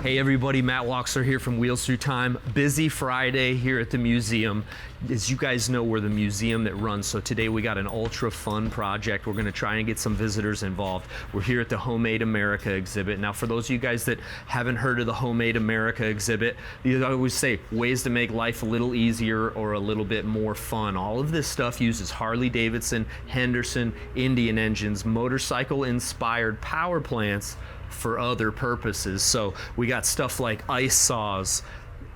Hey everybody, Matt Walksler here from Wheels Through Time. Busy Friday here at the museum. As you guys know, we're the museum that runs, so today we got an ultra fun project. We're gonna try and get some visitors involved. We're here at the Homemade America exhibit. Now for those of you guys that haven't heard of the Homemade America exhibit, I always say ways to make life a little easier or a little bit more fun. All of this stuff uses Harley Davidson, Henderson, Indian engines, motorcycle inspired power plants for other purposes. So we got stuff like ice saws,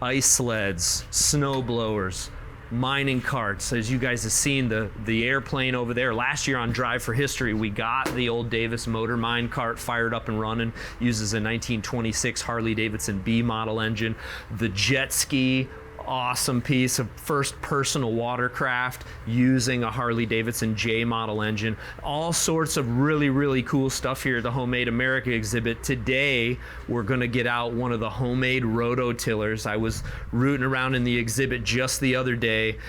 ice sleds, snow blowers, mining carts. As you guys have seen, the airplane over there, last year on Drive for History, we got the old Davis motor mine cart fired up and running, uses a 1926 Harley Davidson B model engine. The jet ski, awesome piece of first personal watercraft using a Harley Davidson J model engine. All sorts of really cool stuff here at the Homemade America exhibit. Today we're going to get out one of the homemade rototillers. I was rooting around in the exhibit just the other day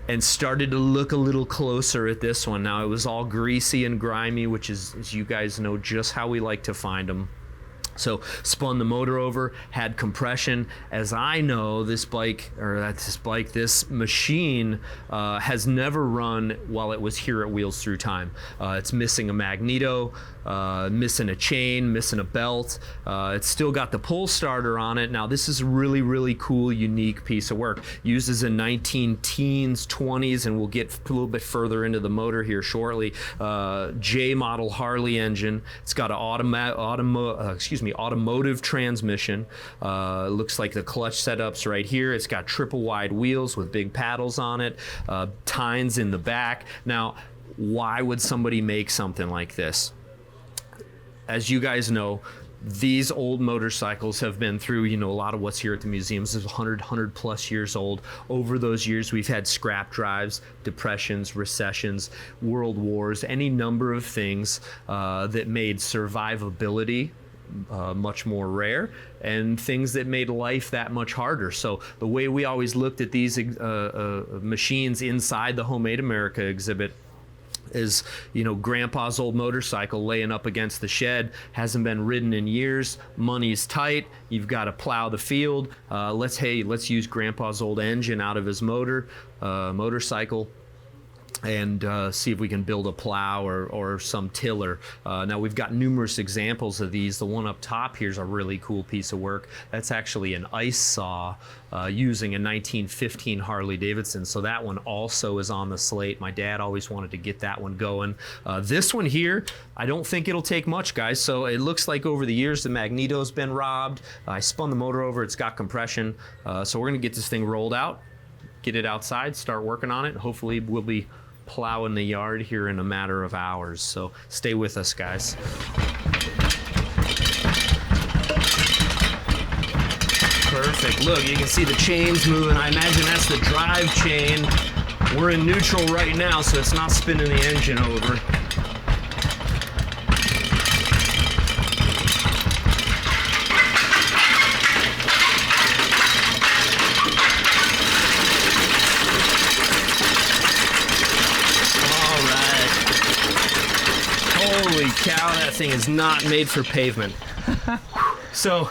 and started to look a little closer at this one. Now it was all greasy and grimy, which is, as you guys know, just how we like to find them. So spun the motor over, had compression. As I know, this machine has never run while it was here at Wheels Through Time. It's missing a magneto, missing a chain, missing a belt. It's still got the pull starter on it. Now this is a really cool, unique piece of work. Uses a 19-teens, 20s, and we'll get a little bit further into the motor here shortly. J model Harley engine. It's got an automotive transmission. Looks like the clutch setup's right here. It's got triple wide wheels with big paddles on it. Tines in the back. Now, why would somebody make something like this? As you guys know, these old motorcycles have been through, a lot of what's here at the museums is 100 plus years old. Over those years, we've had scrap drives, depressions, recessions, world wars, any number of things that made survivability much more rare, and things that made life that much harder. So the way we always looked at these machines inside the Homemade America exhibit is, grandpa's old motorcycle laying up against the shed, hasn't been ridden in years, money's tight, you've got to plow the field. Let's use grandpa's old engine out of his motorcycle and see if we can build a plow or some tiller. Now we've got numerous examples of these. The one up top here is a really cool piece of work. That's actually an ice saw using a 1915 Harley Davidson. So that one also is on the slate. My dad always wanted to get that one going. This one here, I don't think it'll take much, guys. So it looks like over the years the magneto's been robbed. I spun the motor over, it's got compression. So we're gonna get this thing rolled out, get it outside, start working on it. Hopefully we'll be plowing the yard here in a matter of hours. So stay with us, guys. Perfect. Look, you can see the chains moving. I imagine that's the drive chain. We're in neutral right now, so it's not spinning the engine over. Holy cow, that thing is not made for pavement. So,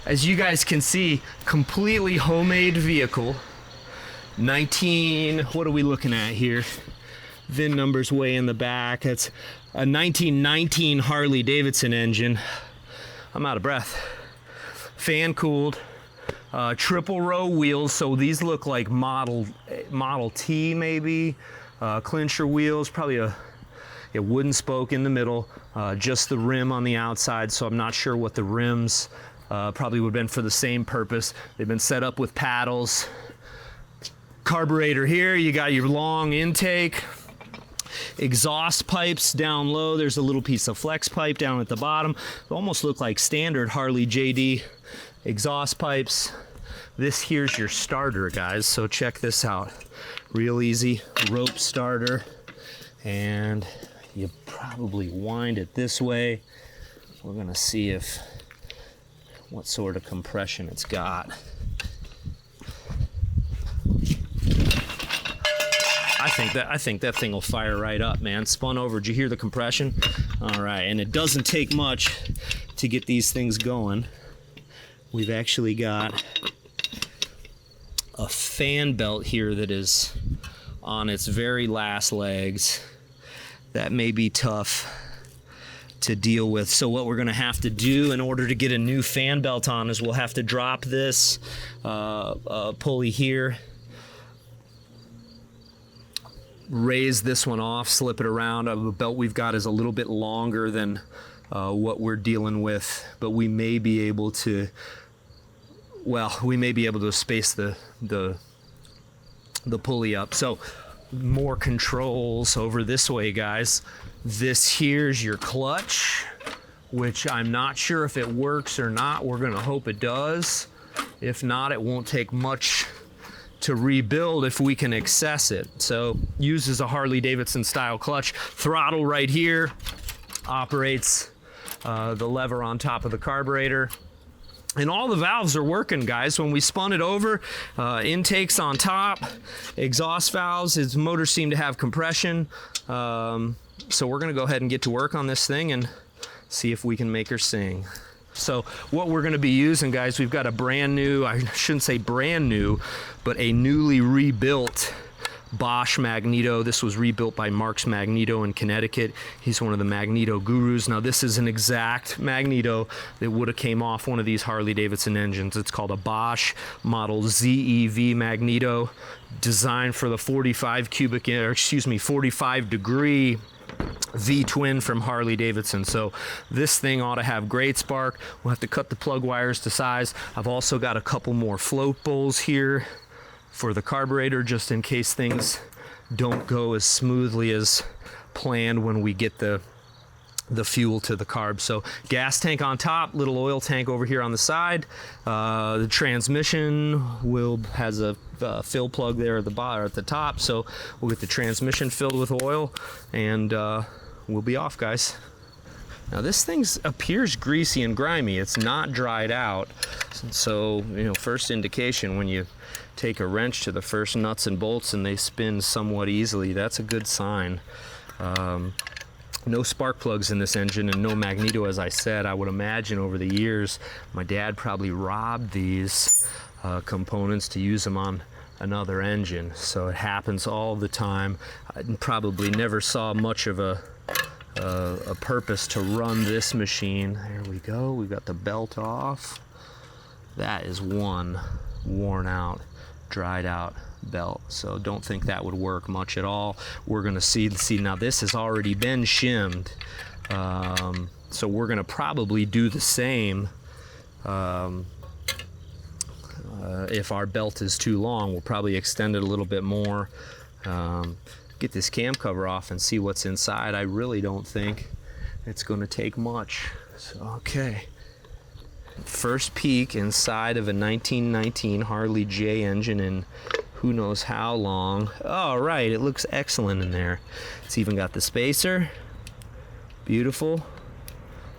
as you guys can see, completely homemade vehicle. What are we looking at here? VIN number's way in the back. It's a 1919 Harley Davidson engine. I'm out of breath. Fan cooled, triple row wheels. So these look like Model T maybe. Clincher wheels, probably a wooden spoke in the middle, just the rim on the outside, so I'm not sure what the rims probably would have been for the same purpose. They've been set up with paddles. Carburetor here, you got your long intake. Exhaust pipes down low, there's a little piece of flex pipe down at the bottom. They almost look like standard Harley JD exhaust pipes. This here's your starter, guys, so check this out. Real easy rope starter, and you probably wind it this way. We're gonna see what sort of compression it's got. I think that thing will fire right up, man. Spun over. Did you hear the compression? All right, and it doesn't take much to get these things going. we've actually got a fan belt here that is on its very last legs. That may be tough to deal with. So what we're going to have to do in order to get a new fan belt on is we'll have to drop this pulley here, raise this one off, slip it around. The belt we've got is a little bit longer than what we're dealing with, but we may be able to, well, we may be able to space the pulley up. So more controls over this way, guys. This here's your clutch, which I'm not sure if it works or not. We're gonna hope it does. If not, it won't take much to rebuild if we can access it. So uses a Harley-Davidson style clutch. Throttle right here operates the lever on top of the carburetor. And all the valves are working, guys. When we spun it over, intakes on top, exhaust valves, its motors seem to have compression. So we're gonna go ahead and get to work on this thing and see if we can make her sing. So what we're gonna be using, guys, we've got a brand new, I shouldn't say brand new, but a newly rebuilt Bosch magneto. This was rebuilt by Mark's Magneto in Connecticut. He's one of the magneto gurus. Now this is an exact magneto that would have came off one of these Harley-Davidson engines. It's called a Bosch model ZEV magneto, designed for the 45 degree V-twin from Harley-Davidson. So this thing ought to have great spark. We'll have to cut the plug wires to size. I've also got a couple more float bowls here for the carburetor, just in case things don't go as smoothly as planned when we get the fuel to the carb. So gas tank on top, little oil tank over here on the side. The transmission has a fill plug there at the top, so we'll get the transmission filled with oil, and we'll be off, guys. Now this thing appears greasy and grimy. It's not dried out, so first indication when you take a wrench to the first nuts and bolts and they spin somewhat easily, that's a good sign. No spark plugs in this engine and no magneto, as I said. I would imagine over the years my dad probably robbed these components to use them on another engine, so it happens all the time. I probably never saw much of a purpose to run this machine. There we go, we got the belt off. That is one worn out, dried out belt, so don't think that would work much at all. We're gonna see now this has already been shimmed, so we're gonna probably do the same. If our belt is too long, we'll probably extend it a little bit more. Get this cam cover off and see what's inside. I really don't think it's gonna take much. So, okay. First peek inside of a 1919 Harley J engine in who knows how long. All right, it looks excellent in there. It's even got the spacer. Beautiful.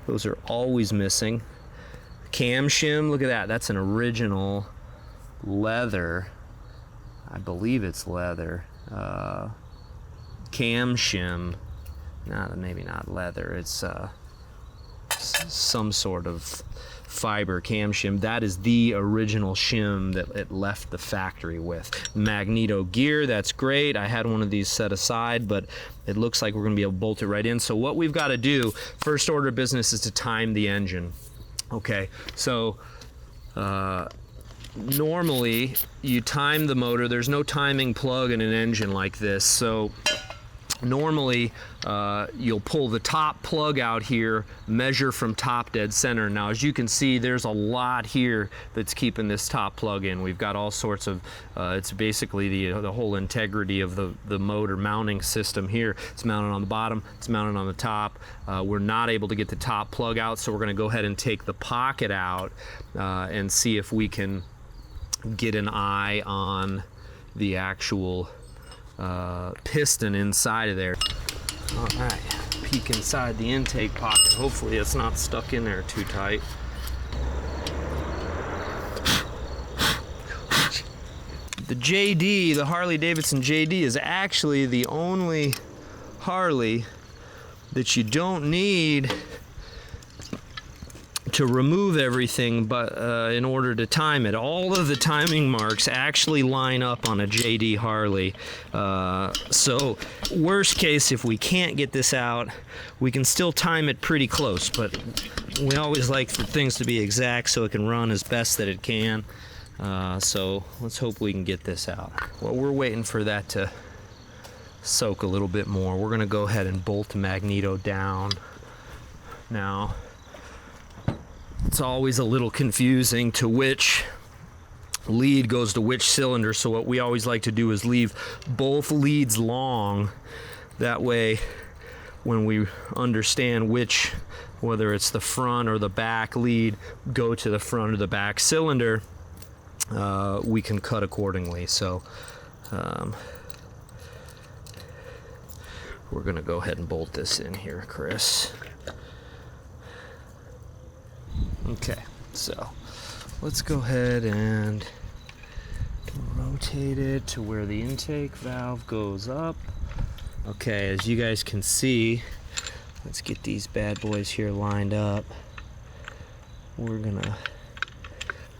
Those are always missing. Cam shim, look at that. That's an original leather. I believe it's leather. Cam shim. Maybe not leather. It's some sort of fiber cam shim. That is the original shim that it left the factory with. Magneto gear, that's great. I had one of these set aside, but it looks like we're gonna be able to bolt it right in. So what we've got to do, first order of business, is to time the engine. Okay, so normally you time the motor. There's no timing plug in an engine like this, so normally you'll pull the top plug out here, measure from top dead center. Now as you can see, there's a lot here that's keeping this top plug in. We've got all sorts of, it's basically the whole integrity of the motor mounting system here. It's mounted on the bottom, it's mounted on the top. We're not able to get the top plug out, so we're gonna go ahead and take the pocket out and see if we can get an eye on the actual piston inside of there. All right, peek inside the intake pocket. Hopefully it's not stuck in there too tight. The JD, the Harley-Davidson JD, is actually the only Harley that you don't need to remove everything, but in order to time it. All of the timing marks actually line up on a JD Harley. So worst case, if we can't get this out, we can still time it pretty close, but we always like for things to be exact so it can run as best that it can. So let's hope we can get this out. Well, we're waiting for that to soak a little bit more. We're gonna go ahead and bolt the magneto down. Now, it's always a little confusing to which lead goes to which cylinder, so what we always like to do is leave both leads long. That way, when we understand which, whether it's the front or the back lead, go to the front or the back cylinder, we can cut accordingly. So we're gonna go ahead and bolt this in here, Chris. Okay, so let's go ahead and rotate it to where the intake valve goes up. Okay, as you guys can see, let's get these bad boys here lined up. We're gonna,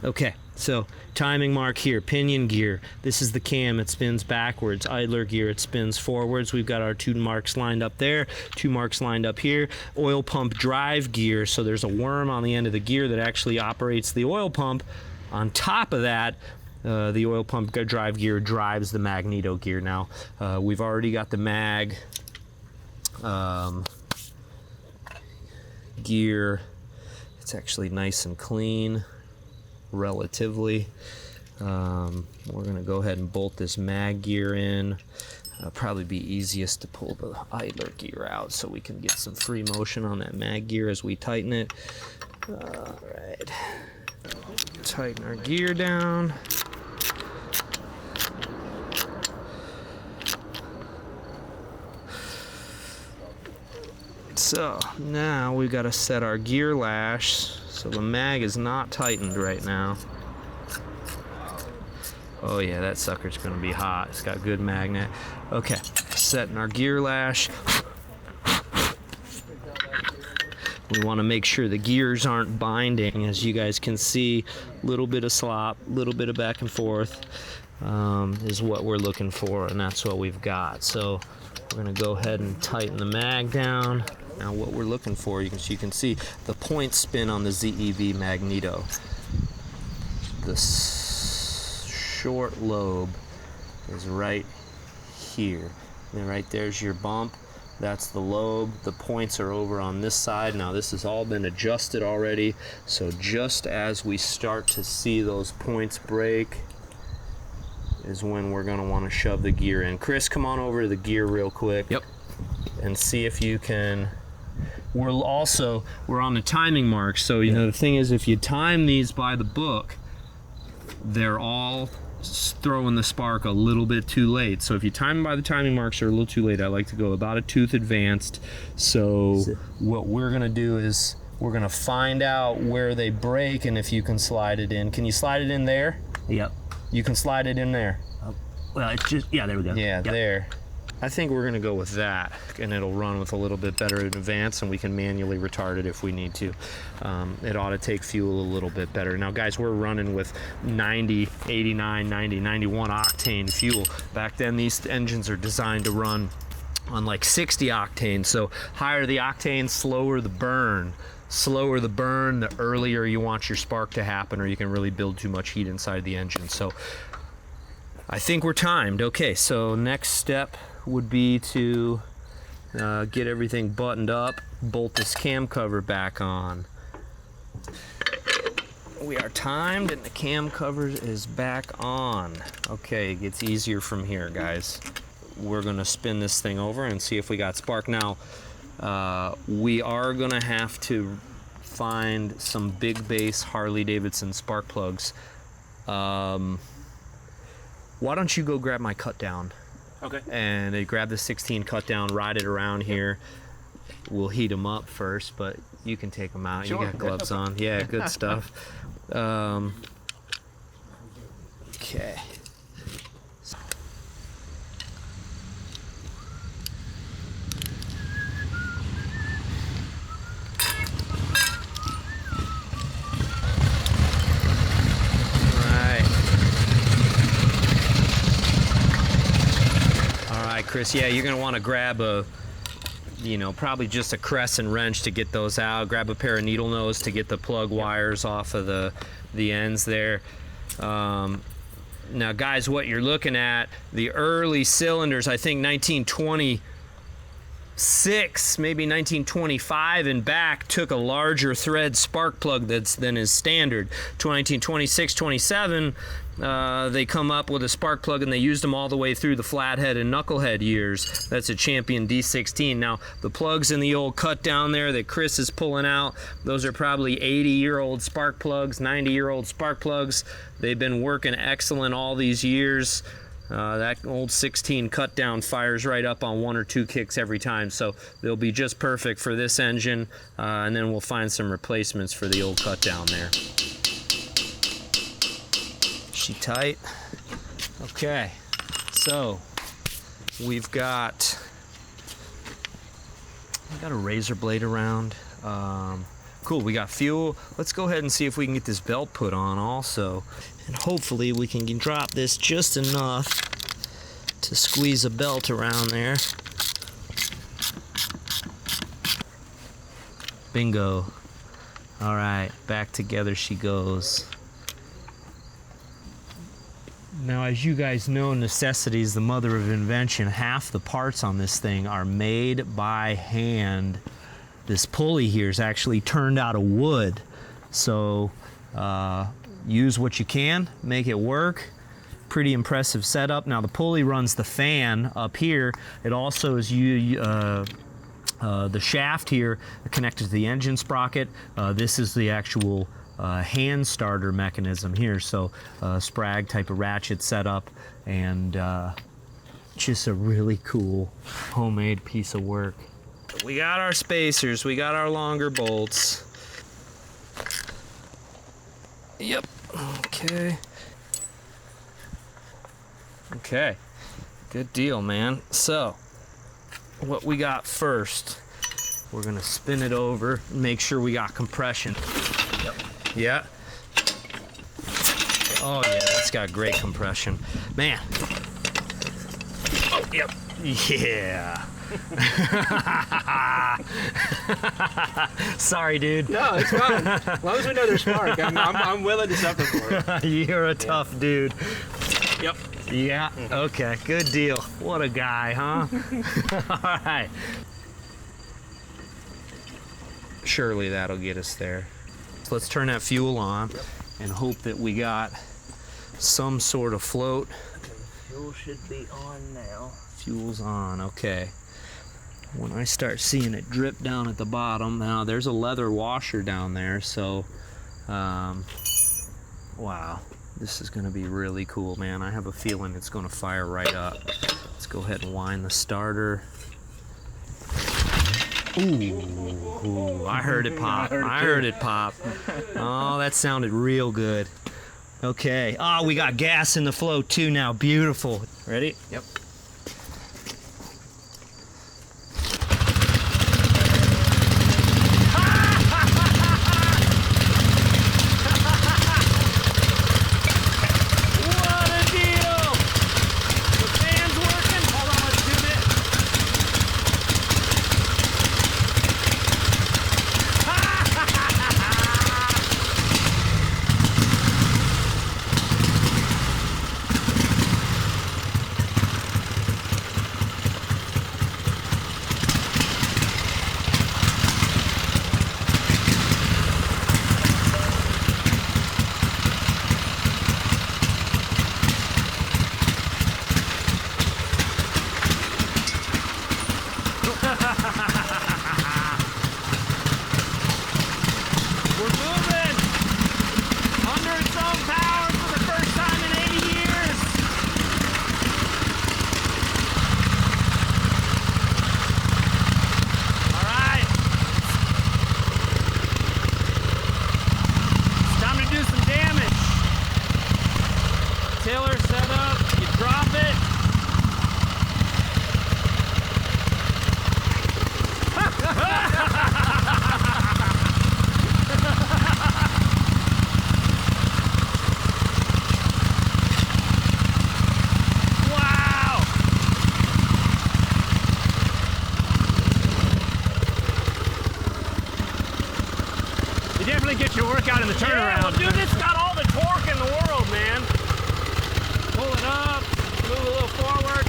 okay, so timing mark here, pinion gear. This is the cam, it spins backwards. Idler gear, it spins forwards. We've got our 2 marks lined up there, 2 marks lined up here. Oil pump drive gear, so there's a worm on the end of the gear that actually operates the oil pump. On top of that, the oil pump drive gear drives the magneto gear. Now, we've already got the mag gear. It's actually nice and clean, relatively. We're gonna go ahead and bolt this mag gear in. Probably be easiest to pull the idler gear out so we can get some free motion on that mag gear as we tighten it. All right, tighten our gear down. So now we've got to set our gear lash so the mag is not tightened right now. Oh yeah, that sucker's gonna be hot. It's got good magnet. Okay, setting our gear lash. We want to make sure the gears aren't binding. As you guys can see, a little bit of slop, a little bit of back and forth is what we're looking for, and that's what we've got. So we're gonna go ahead and tighten the mag down. Now what we're looking for, you can see the point spin on the ZEV magneto. The short lobe is right here. And right there's your bump. That's the lobe. The points are over on this side. Now this has all been adjusted already. So just as we start to see those points break is when we're gonna wanna shove the gear in. Chris, come on over to the gear real quick. Yep. And see if you can. We're on the timing mark. So, you know, the thing is, if you time these by the book, they're all throwing the spark a little bit too late. So if you time them by the timing marks, they're a little too late. I like to go about a tooth advanced. So what we're gonna do is we're gonna find out where they break and if you can slide it in. Can you slide it in there? Yep. You can slide it in there. Well, it's just, yeah, there we go. Yeah, Yep. there. I think we're gonna go with that, and it'll run with a little bit better in advance, and we can manually retard it if we need to. It ought to take fuel a little bit better. Now guys, we're running with 90, 89, 90, 91 octane fuel. Back then these engines are designed to run on like 60 octane, so higher the octane, slower the burn. Slower the burn, the earlier you want your spark to happen, or you can really build too much heat inside the engine. So I think we're timed. Okay, so next step would be to get everything buttoned up, bolt this cam cover back on. We are timed and the cam cover is back on. Okay, it gets easier from here, guys. We're gonna spin this thing over and see if we got spark. Now, we are gonna have to find some big base Harley-Davidson spark plugs. Why don't you go grab my cut down? Okay. And they grab the 16 cut down, ride it around here. We'll heat them up first, but you can take them out. Sure. You got gloves on. Yeah, good stuff. Okay. Chris. Yeah, you're gonna want to grab a, probably just a crescent wrench to get those out. Grab a pair of needle nose to get the plug wires off of the ends there. Now, guys, what you're looking at, the early cylinders, I think 1926, maybe 1925 and back, took a larger thread spark plug than is standard. To 1926, 27, they come up with a spark plug, and they used them all the way through the flathead and knucklehead years. That's a Champion D16. Now, the plugs in the old cut down there that Chris is pulling out, those are probably 80-year-old spark plugs, 90-year-old spark plugs. They've been working excellent all these years. That old 16 cut down fires right up on 1 or 2 kicks every time, so they'll be just perfect for this engine, and then we'll find some replacements for the old cut down there. She tight? Okay, so we've got a razor blade around. Cool, we got fuel. Let's go ahead and see if we can get this belt put on also. And hopefully we can drop this just enough to squeeze a belt around there. Bingo. All right, back together she goes. Now, as you guys know, necessity is the mother of invention. Half the parts on this thing are made by hand. This pulley here is actually turned out of wood. So use what you can, make it work. Pretty impressive setup. Now, the pulley runs the fan up here. It also is the shaft here connected to the engine sprocket. This is the actual hand starter mechanism here, so Sprague type of ratchet setup, and just a really cool homemade piece of work. We got our spacers, we got our longer bolts. Yep, okay. Okay, good deal, man. So, what we got first, we're gonna spin it over and make sure we got compression. Yep. Yeah. Oh yeah, that's got great compression. Man. Oh, yep. Yeah. Sorry, dude. No, it's fine. As long as we know there's spark, I'm willing to suffer for it. You're a tough dude. Yep. Yeah, okay, good deal. What a guy, huh? All right. Surely that'll get us there. So let's turn that fuel on and hope that we got some sort of float. Fuel should be on now. Fuel's on, okay. When I start seeing it drip down at the bottom, now there's a leather washer down there, so, wow. This is gonna be really cool, man. I have a feeling it's gonna fire right up. Let's go ahead and wind the starter. Ooh, I heard it pop. I heard it pop. Oh, that sounded real good. Okay. Oh, we got gas in the float too now. Beautiful. Ready? Yep. your workout in the turnaround. Yeah, well, dude, it's got all the torque in the world, man. Pull it up, move a little forward.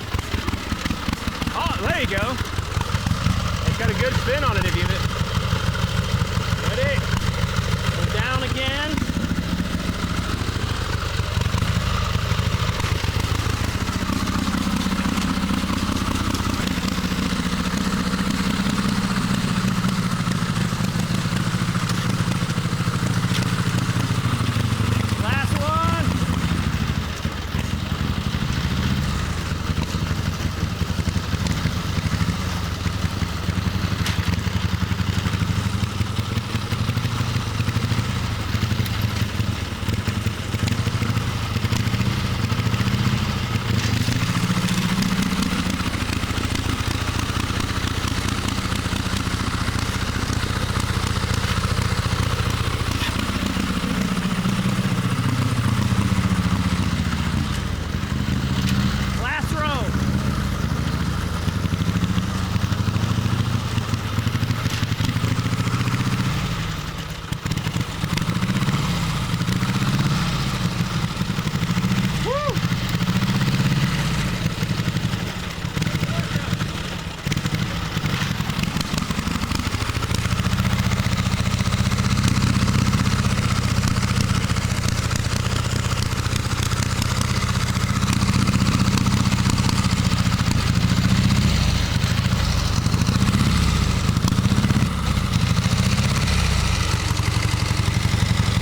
Oh, there you go. It's got a good spin on it if you... Ready? Go down again. Last one. Last row.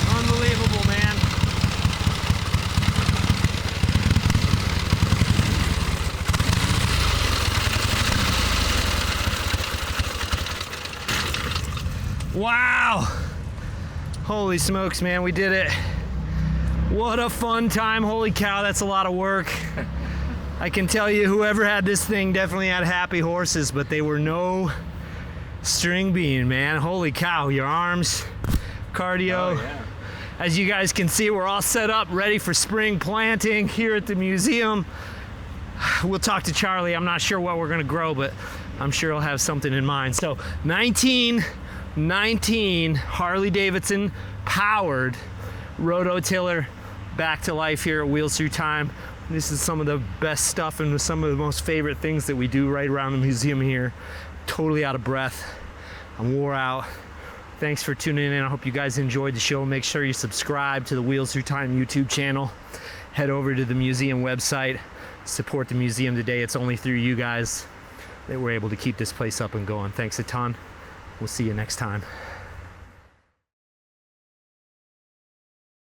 Unbelievable, man. Wow. Holy smokes, man, we did it. What a fun time. Holy cow, that's a lot of work. I can tell you whoever had this thing definitely had happy horses, but they were no string bean, man. Holy cow, your arms, cardio. Oh, yeah. As you guys can see, we're all set up, ready for spring planting here at the museum. We'll talk to Charlie. I'm not sure what we're gonna grow, but I'm sure he'll have something in mind. So 1919 Harley Davidson powered rototiller back to life here at Wheels Through Time. This is some of the best stuff and some of the most favorite things that we do right around the museum here. Totally out of breath. I'm wore out. Thanks for tuning in. I hope you guys enjoyed the show. Make sure you subscribe to the Wheels Through Time YouTube channel. Head over to the museum website. Support the museum today. It's only through you guys that we're able to keep this place up and going. Thanks a ton. We'll see you next time.